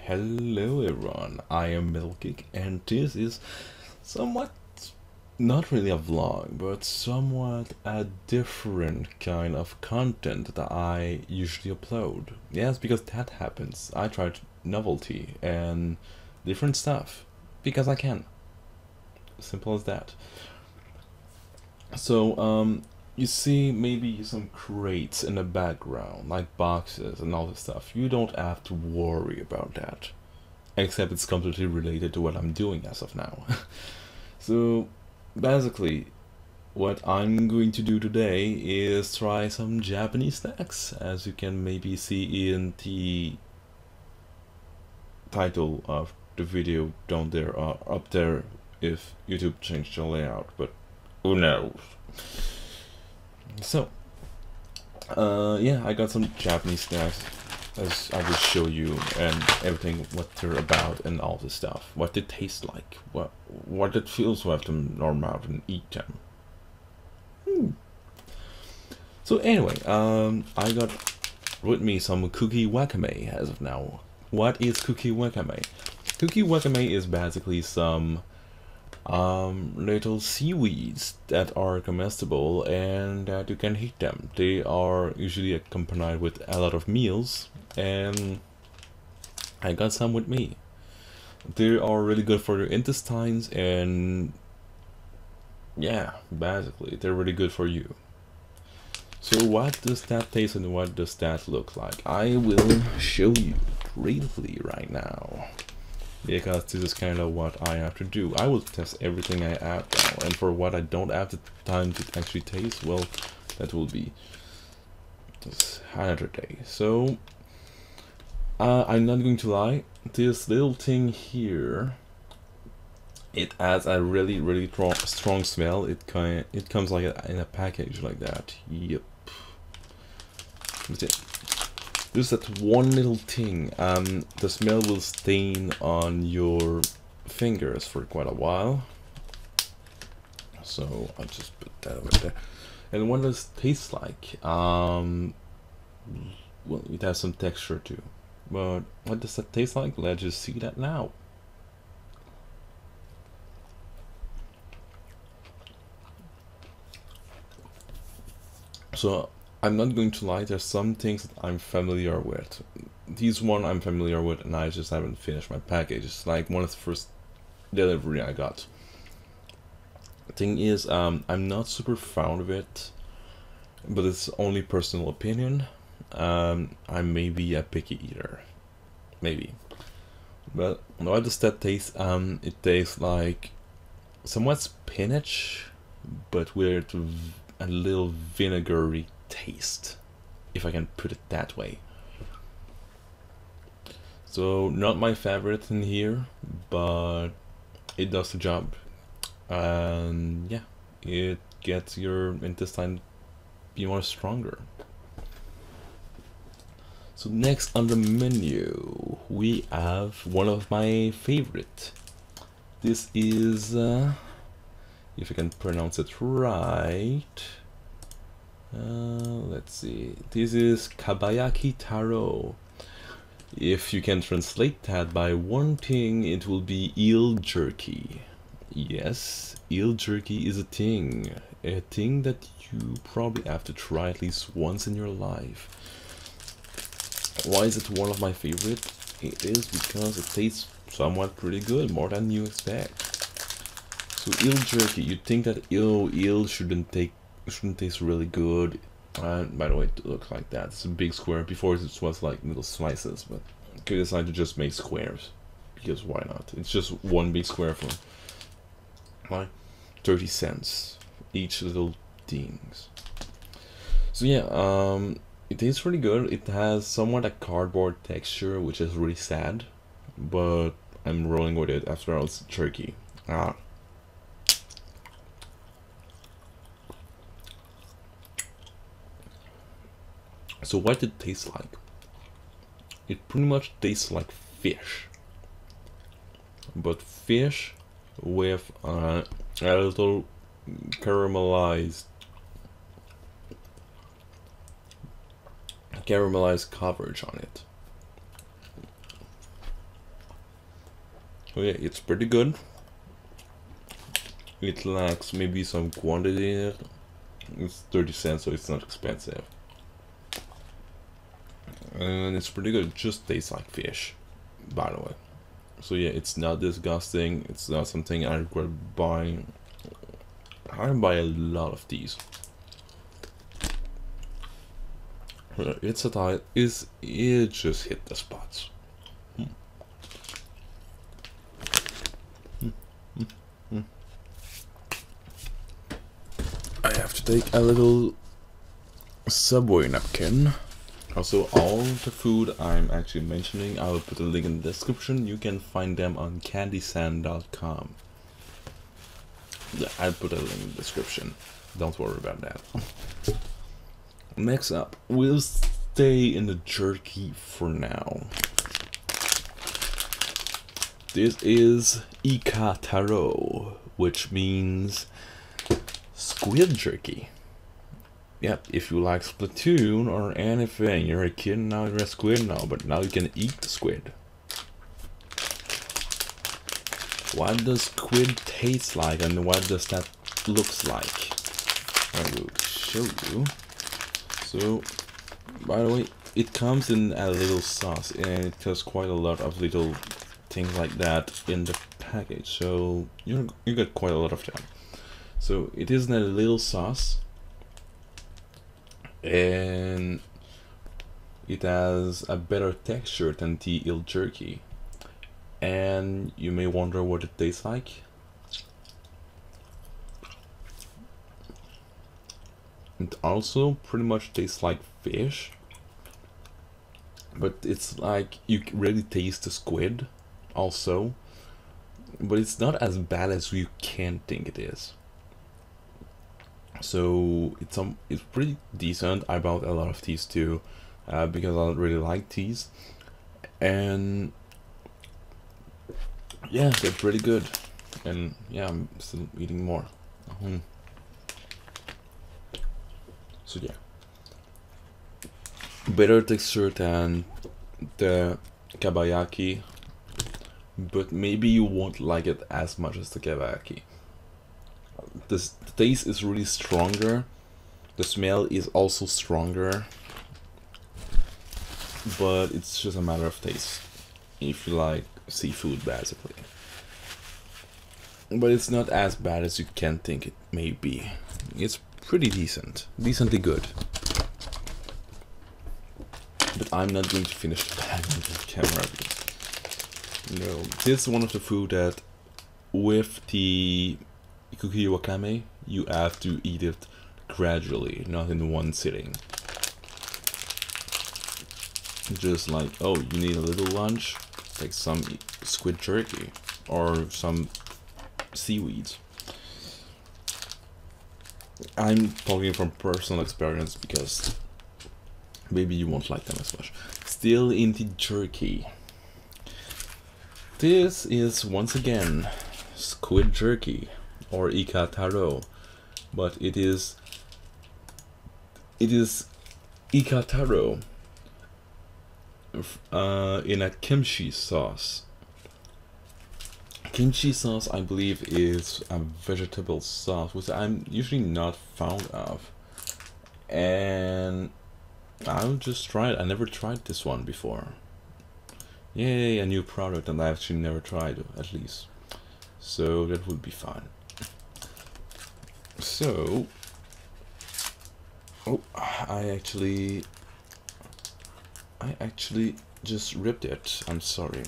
Hello everyone, I am Metalkick and this is somewhat, not really a vlog, but somewhat a different kind of content that I usually upload. Yes, because that happens. I try novelty and different stuff because I can. Simple as that. So, you see maybe some crates in the background, like boxes and all this stuff. You don't have to worry about that, except it's completely related to what I'm doing as of now. So, basically, what I'm going to do today is try some Japanese snacks, as you can maybe see in the title of the video down there, up there, if YouTube changed the layout, but who knows. So, yeah, I got some Japanese snacks, as I will show you, and everything, what they're about and all this stuff, what they taste like, what it feels to have them in our mouth and eat them. So anyway, I got with me some cookie wakame as of now. What is cookie wakame? Cookie wakame is basically some little seaweeds that are comestible and that you can eat them. They are usually accompanied with a lot of meals, and I got some with me. They are really good for your intestines, and yeah, basically they're really good for you. So what does that taste and what does that look like? I will show you briefly right now, because this is kind of what I have to do. I will test everything I have now, and for what I don't have the time to actually taste, well, that will be just another day. So, I'm not going to lie, this little thing here, it has a really strong smell. It comes like in a package like that. Yep. That's it. Just that one little thing, the smell will stain on your fingers for quite a while. So I'll just put that over there. And what does it taste like? Well, it has some texture too. But what does that taste like? Let's just see that now. So I'm not going to lie, there's some things that I'm familiar with. These one I'm familiar with, and I just haven't finished my package. It's like one of the first delivery I got. The thing is, I'm not super fond of it, but it's only personal opinion. I may be a picky eater, maybe. But what does that taste? It tastes like somewhat spinach, but with a little vinegary taste, if I can put it that way. So not my favorite in here, but it does the job, and yeah, it gets your intestine be more stronger. So next on the menu we have one of my favorite. This is if I can pronounce it right, let's see, this is kabayaki taro. If you can translate that by one thing, it will be eel jerky. Yes, eel jerky is a thing that you probably have to try at least once in your life. Why is it one of my favorite? It is because it tastes somewhat pretty good, more than you expect. So eel jerky, you'd think that eel shouldn't taste really good. And by the way, it looks like that. It's a big square. Before it was like little slices, but I decided to just make squares, because why not? It's just one big square for like 30 cents each little things. So yeah, it tastes really good. It has somewhat a cardboard texture, which is really sad, but I'm rolling with it. After all, it's jerky. So what did it taste like? It pretty much tastes like fish, but fish with a little caramelized coverage on it. Oh yeah, it's pretty good. It lacks maybe some quantity in it. It's 30 cents, so it's not expensive. And it's pretty good. It just tastes like fish, by the way. So yeah, it's not disgusting. It's not something I regret buying. I buy a lot of these. It's a title. It just hit the spots. I have to take a little Subway napkin. Also, all the food I'm actually mentioning, I will put a link in the description. You can find them on candysand.com. Yeah, I'll put a link in the description. Don't worry about that. Next up, we'll stay in the jerky for now. This is Ika Taro, which means squid jerky. Yep, if you like Splatoon or anything, you're a kid now, you're a squid now, but now you can eat the squid. What does squid taste like and what does that looks like? I will show you. So, by the way, it comes in a little sauce and it has quite a lot of little things like that in the package. So you get quite a lot of them. So it is in a little sauce, and it has a better texture than the eel jerky. And you may wonder what it tastes like. It also pretty much tastes like fish, but it's like you really taste the squid also, but it's not as bad as you can think it is. So it's pretty decent. I bought a lot of these too, because I really like these, and yeah, they're pretty good. And yeah, I'm still eating more. So yeah, better texture than the kabayaki, but maybe you won't like it as much as the kabayaki. The taste is really stronger, the smell is also stronger, but it's just a matter of taste if you like seafood basically. But it's not as bad as you can think it may be. It's pretty decently good. But I'm not going to finish the bag on the camera. No, this is one of the food that with the cookie wakame, you have to eat it gradually, not in one sitting. Just like, oh, you need a little lunch, take some squid jerky or some seaweeds. I'm talking from personal experience because maybe you won't like them as much. Still in the jerky. This is once again squid jerky or Ika Taro, but it is Ika Taro in a kimchi sauce. Kimchi sauce, I believe, is a vegetable sauce, which I'm usually not fond of, and I'll just try it. I never tried this one before. Yay, a new product that I actually never tried, at least. So that would be fun. So, oh, I actually just ripped it. I'm sorry,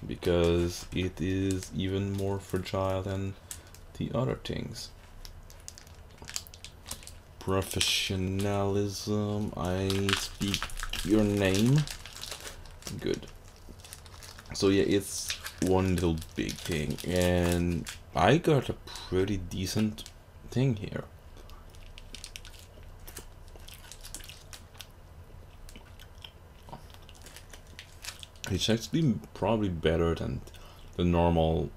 because it is even more fragile than the other things. Professionalism, I speak your name. Good. So yeah, it's one little big thing, and I got a pretty decent thing here. It's actually probably better than the normal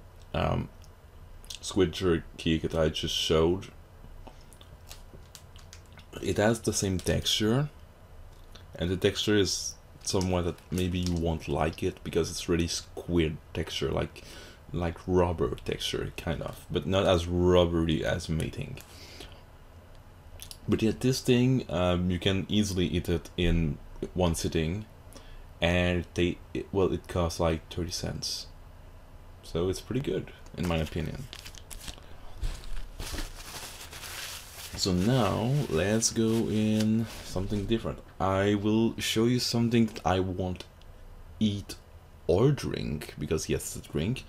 squid jerky that I just showed. It has the same texture, and the texture is somewhat that maybe you won't like it because it's really squid texture. Like like rubber texture, kind of, but not as rubbery as you may think. But yeah, this thing, you can easily eat it in one sitting, and it costs like 30 cents. So it's pretty good, in my opinion. So now let's go in something different. I will show you something that I won't eat or drink, because yes, it's a drink,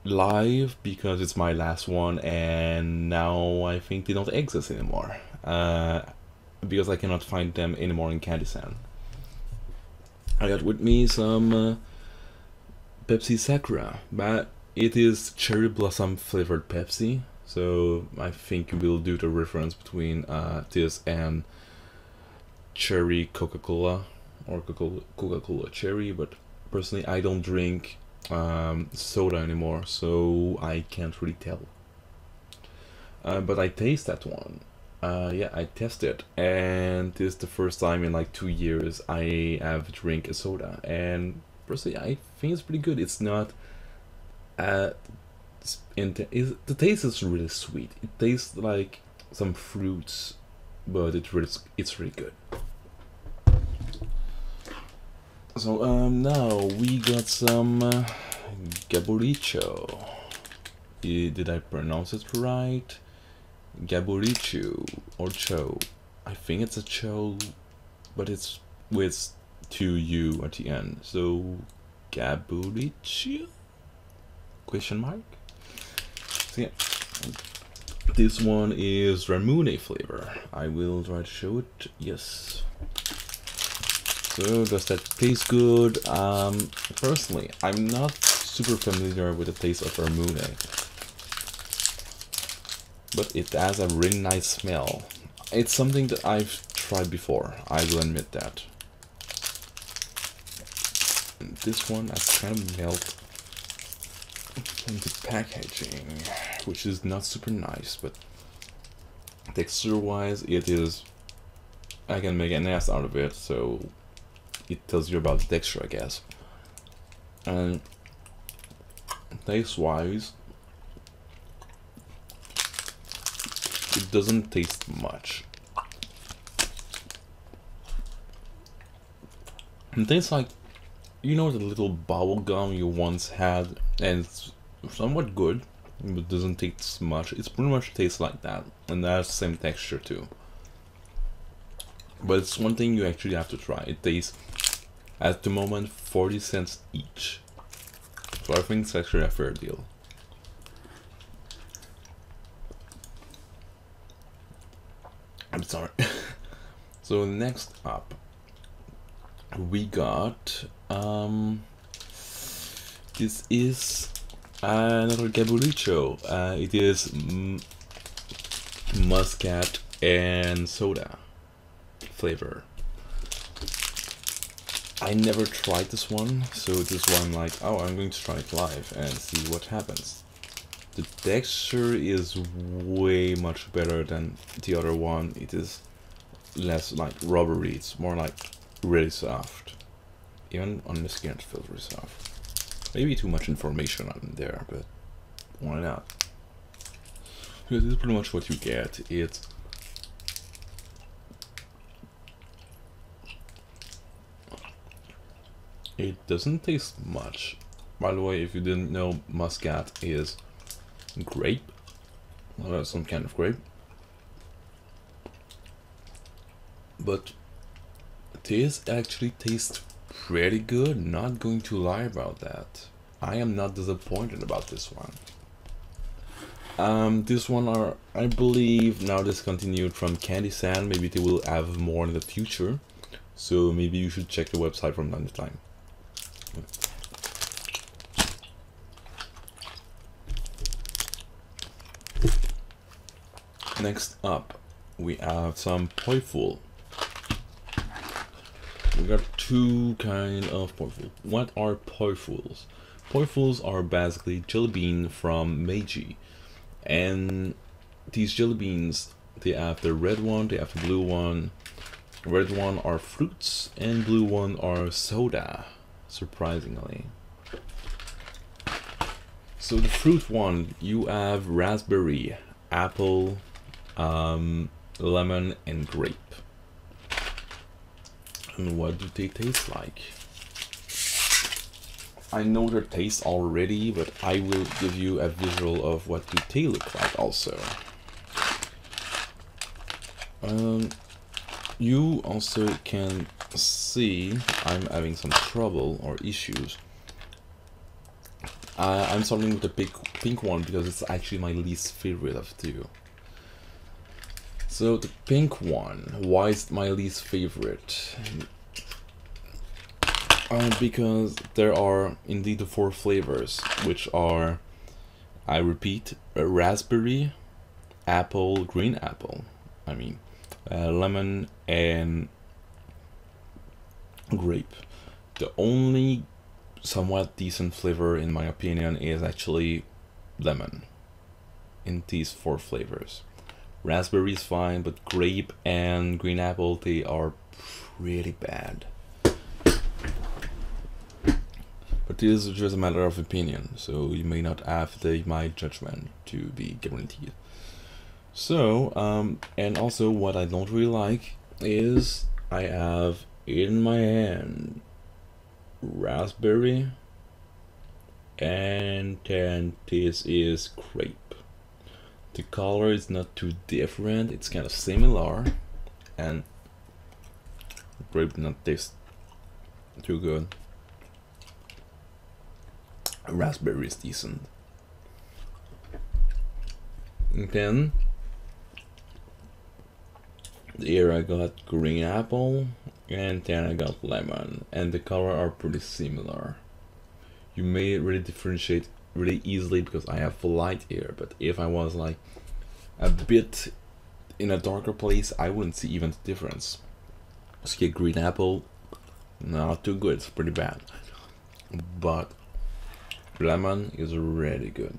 live, because it's my last one, and now I think they don't exist anymore, because I cannot find them anymore in Candy-san. I got with me some Pepsi Sakura, but it is cherry blossom flavored Pepsi, so I think you will do the reference between this and cherry Coca-Cola, or Coca-Cola cherry. But personally, I don't drink soda anymore, so I can't really tell. But I taste that one. Yeah, I tested, and this is the first time in like 2 years I have drink a soda, and personally I think it's pretty good. It's not the taste is really sweet. It tastes like some fruits, but it's really good. So now we got some Gaboricho. Did I pronounce it right? Gaboricho or Cho. I think it's a Cho, but it's with 2U at the end. So Gaboricho? Question mark? So yeah, this one is Ramune flavor. I will try to show it. Yes. So does that taste good? Personally, I'm not super familiar with the taste of Ramune, but it has a really nice smell. It's something that I've tried before, I will admit that. And this one has kind of melted into packaging, which is not super nice, but texture wise it is, I can make an ass out of it, so it tells you about the texture, I guess. And taste wise, it doesn't taste much. It tastes like, you know, the little bubble gum you once had, and it's somewhat good, but doesn't taste much. It's pretty much tastes like that, and that's the same texture too. But it's one thing you actually have to try. It tastes, at the moment, 40 cents each. So I think it's actually a fair deal. I'm sorry. So next up, we got this is another Gaboricho. It is muscat and soda flavor. I never tried this one, so this one, like, oh, I'm going to try it live and see what happens. The texture is way much better than the other one. It is less like rubbery, it's more like really soft. Even on the skin it feels really soft. Maybe too much information on there, but why not? Because this is pretty much what you get. It doesn't taste much. By the way, if you didn't know, muscat is grape, some kind of grape. But this actually tastes pretty good, not going to lie about that. I am not disappointed about this one. This one are, I believe, now discontinued from Candy-san. Maybe they will have more in the future, so maybe you should check the website from time to time. Next up, we have some poiful. We got two kind of poiful. What are poifuls? Poifuls are basically jelly bean from Meiji, and these jelly beans, they have the red one, they have the blue one. Red one are fruits, and blue one are soda, surprisingly. So the fruit one, you have raspberry, apple, lemon, and grape. And what do they taste like? I know their taste already, but I will give you a visual of what do they look like also. You also can see I'm having some trouble or issues. I'm starting with the pink one because it's actually my least favorite of the two. So the pink one, why is my least favorite? Because there are indeed the 4 flavors, which are, I repeat, raspberry, apple, green apple, lemon, and grape. The only somewhat decent flavor, in my opinion, is actually lemon in these 4 flavors. Raspberry is fine, but grape and green apple, they are pretty bad. But this is just a matter of opinion, so you may not have my judgment to be guaranteed. So, and also what I don't really like is I have in my hand raspberry, and then this is grape. The color is not too different, it's kind of similar, and grape not taste too good. Raspberry is decent. And then here I got green apple, and then I got lemon, and the color are pretty similar. You may really differentiate really easily because I have light here, but if I was like a bit in a darker place, I wouldn't see even the difference. So yeah, green apple, not too good, it's pretty bad. But lemon is really good.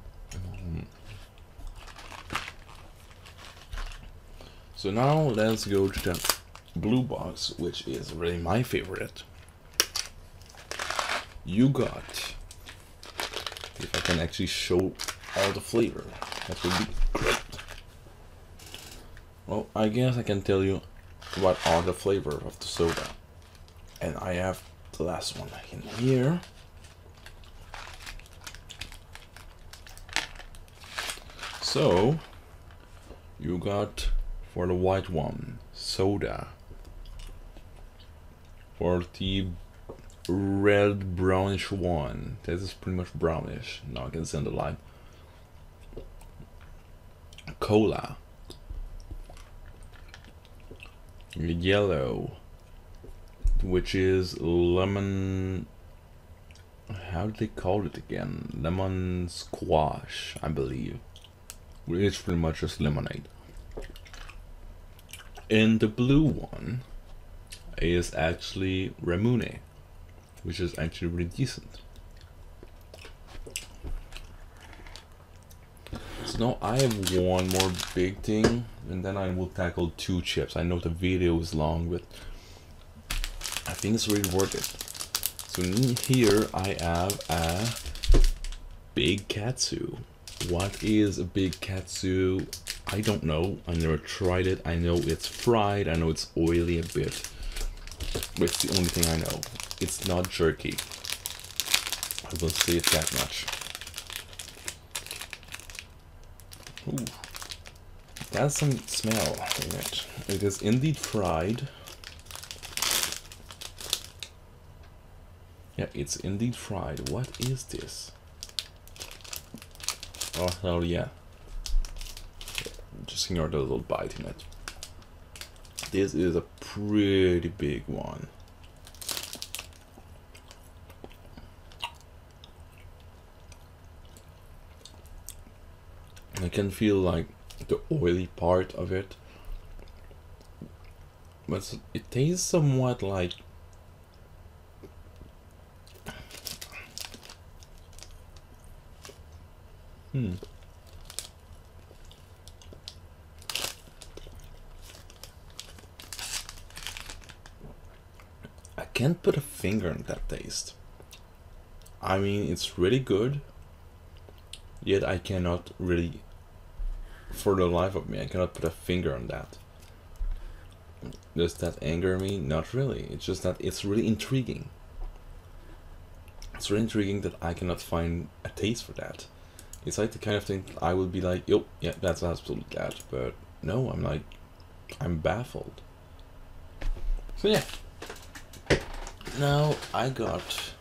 So now let's go to the blue box, which is really my favorite. You got, if I can actually show all the flavor, that would be great. Well, I guess I can tell you what are the flavor of the soda. And I have the last one in here. So, you got, for the white one, soda. For the red brownish one, this is pretty much brownish, now I can send the light. Cola. Yellow, which is lemon, how do they call it again? Lemon squash, I believe. It's pretty much just lemonade. And the blue one is actually Ramune, which is actually really decent. So now I have one more big thing, and then I will tackle 2 chips. I know the video is long, but I think it's really worth it. So in here I have a big katsu. What is a big katsu? I don't know. I never tried it. I know it's fried. I know it's oily a bit. But it's the only thing I know. It's not jerky. I will say it that much. Ooh. That's some smell in it. It is indeed fried. Yeah, it's indeed fried. What is this? Oh, hell yeah. Just ignore the little bite in it. This is a pretty big one. I can feel like the oily part of it, but it tastes somewhat like I can't put a finger on that taste. I mean, it's really good, yet I cannot really, for the life of me, I cannot put a finger on that. Does that anger me? Not really. It's just that it's really intriguing. It's really intriguing that I cannot find a taste for that. It's like the kind of thing I would be like, yo, yeah, that's absolutely that. But no, I'm like, I'm baffled. So yeah. Now I got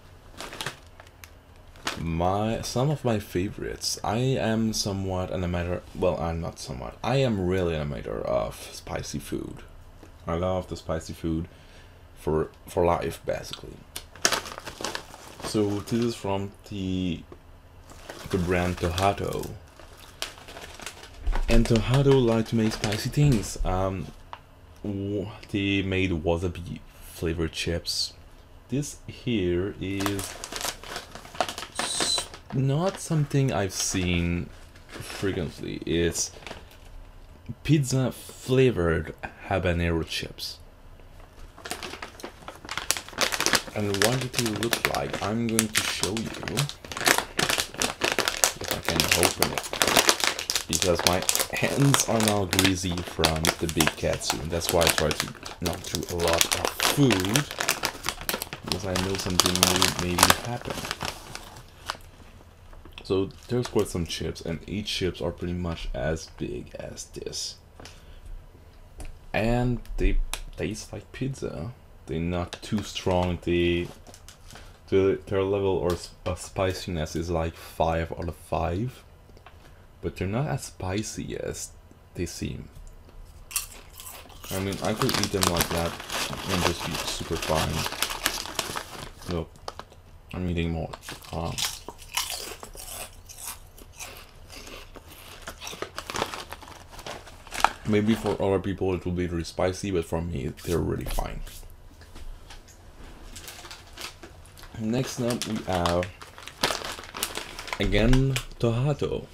some of my favorites. I am somewhat an amateur. Well, I'm not somewhat. I am really an amateur of spicy food. I love the spicy food for life, basically. So this is from the brand Tohato, and Tohato like to make spicy things. They made wasabi flavored chips. This here is not something I've seen frequently. It's pizza flavored habanero chips. And what it will look like, I'm going to show you if I can open it, because my hands are now greasy from the big katsu, and that's why I try to not do a lot of food, because I know something will maybe happen. So there's quite some chips, and each chips are pretty much as big as this, and they taste like pizza. They're not too strong. Their level of spiciness is like 5 out of 5, but they're not as spicy as they seem. I mean, I could eat them like that and just be super fine. No, I'm eating more. Maybe for other people it will be really spicy, but for me they're really fine. Next up we have, again, Tohato.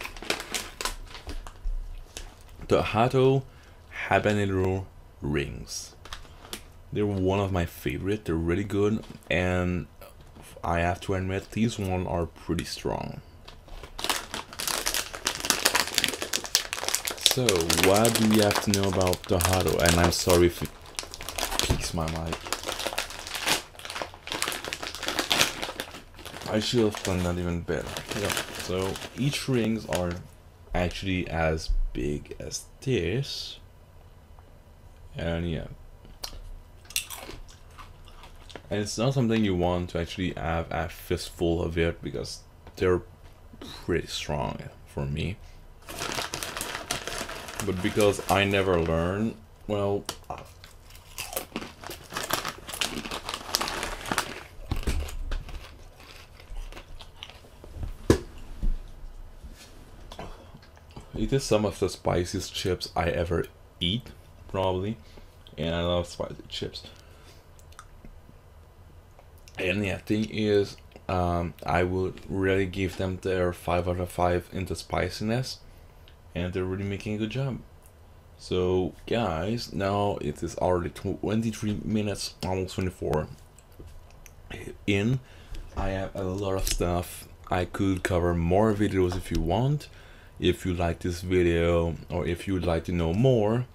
Tohato habanero rings. They're one of my favorite. They're really good, and I have to admit these ones are pretty strong. So what do we have to know about Tohato? And I'm sorry if it peaks my mic. I should have done that even better. Yeah. So each rings are actually as big as this, and yeah, and it's not something you want to actually have a fistful of it, because they're pretty strong for me. But because I never learn, well, it is some of the spiciest chips I ever eat, probably, and I love spicy chips. And the thing is, I would really give them their 5 out of 5 into spiciness, and they're really making a good job. So guys, now it is already 23 minutes, almost 24 in. I have a lot of stuff. I could cover more videos if you want. If you like this video, or if you would like to know more,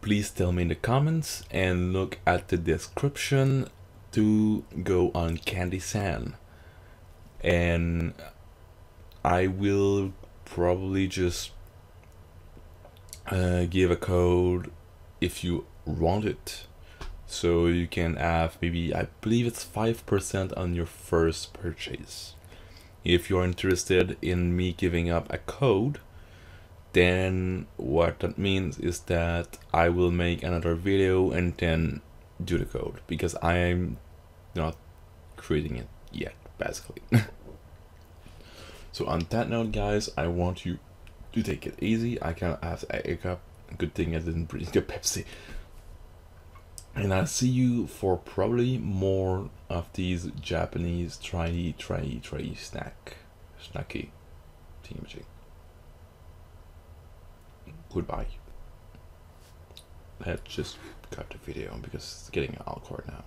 please tell me in the comments, and look at the description to go on Candy San. And I will probably just give a code if you want it, so you can have maybe, I believe it's 5% on your first purchase. If you're interested in me giving up a code, then what that means is that I will make another video and then do the code, because I'm not creating it yet, basically. So on that note, guys, I want you to take it easy. I cannot have a hiccup. Good thing I didn't bring the Pepsi. And I'll see you for probably more of these Japanese snacky thingamajig. Goodbye. Let's just cut the video because it's getting awkward now.